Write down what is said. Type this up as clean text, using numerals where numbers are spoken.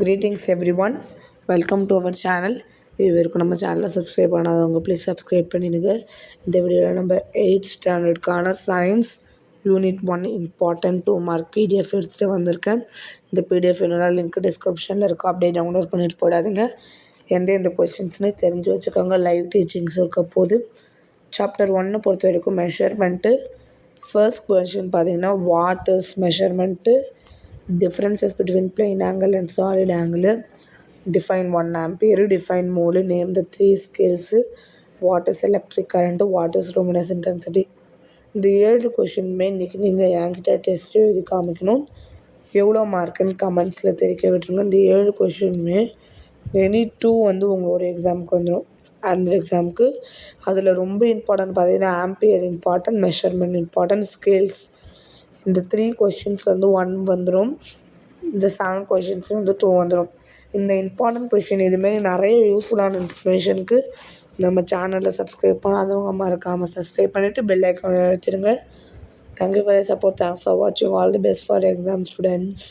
Greetings everyone. Welcome to our channel. இதுவரைக்கும் நம்ம சேனலை சப்ஸ்கிரைப் பண்ணாதவங்க ப்ளீஸ் சப்ஸ்கிரைப் பண்ணிடுங்க. இந்த வீடியோவில் நம்ம 8th ஸ்டாண்டர்டுக்கான science unit 1 important 2 mark PDF எடுத்துகிட்டு வந்திருக்கேன். இந்த பிடிஎஃப் என்னோட லிங்க் டிஸ்கிரிப்ஷனில் இருக்கும், அப்படியே டவுன்லோட் பண்ணிட்டு போடாதுங்க. எந்த கொஷின்ஸ்னு தெரிஞ்சு வச்சுக்கோங்க. லைவ் டீச்சிங்ஸ் இருக்க போது. சாப்டர் 1 பொறுத்த வரைக்கும் மெஷர்மெண்ட்டு. ஃபர்ஸ்ட் கொஷின் பார்த்தீங்கன்னா what is measurement, differences between plane angle and solid angle, define 1 ampere, define mole, name the 3 scales, what is electric current, what is luminous intensity. இந்த 7 கொஷினுமே இன்றைக்கி நீங்கள் என்கிட்ட test எழுதி காமிக்கணும். எவ்வளோ மார்க்குன்னு கமெண்ட்ஸில் தெரிவிக்க விட்டுருங்க. இந்த 7 கொஷினுமே எனி 2 உங்களோட எக்ஸாமுக்கு வந்துடும், ஆனுவல் எக்ஸாமுக்கு. அதில் ரொம்ப இம்பார்ட்டன்ட் பார்த்தீங்கன்னா ampere important, measurement important, scales. இந்த 3 கொஷின்ஸ் 1 வந்துடும். இந்த 7 கொஷின்ஸ் 2 வந்துடும். இந்த இம்பார்ட்டன்ட் கொஷின் இதுமாரி நிறைய யூஸ்ஃபுல்லான இன்ஃபர்மேஷனுக்கு நம்ம சேனலில் சப்ஸ்கிரைப் பண்ணாதவங்க மறக்காமல் சப்ஸ்கிரைப் பண்ணிவிட்டு பெல் ஐக்கான் வச்சுருங்க. Thank you for your support. Thanks for வாட்சிங். All the best for exam students.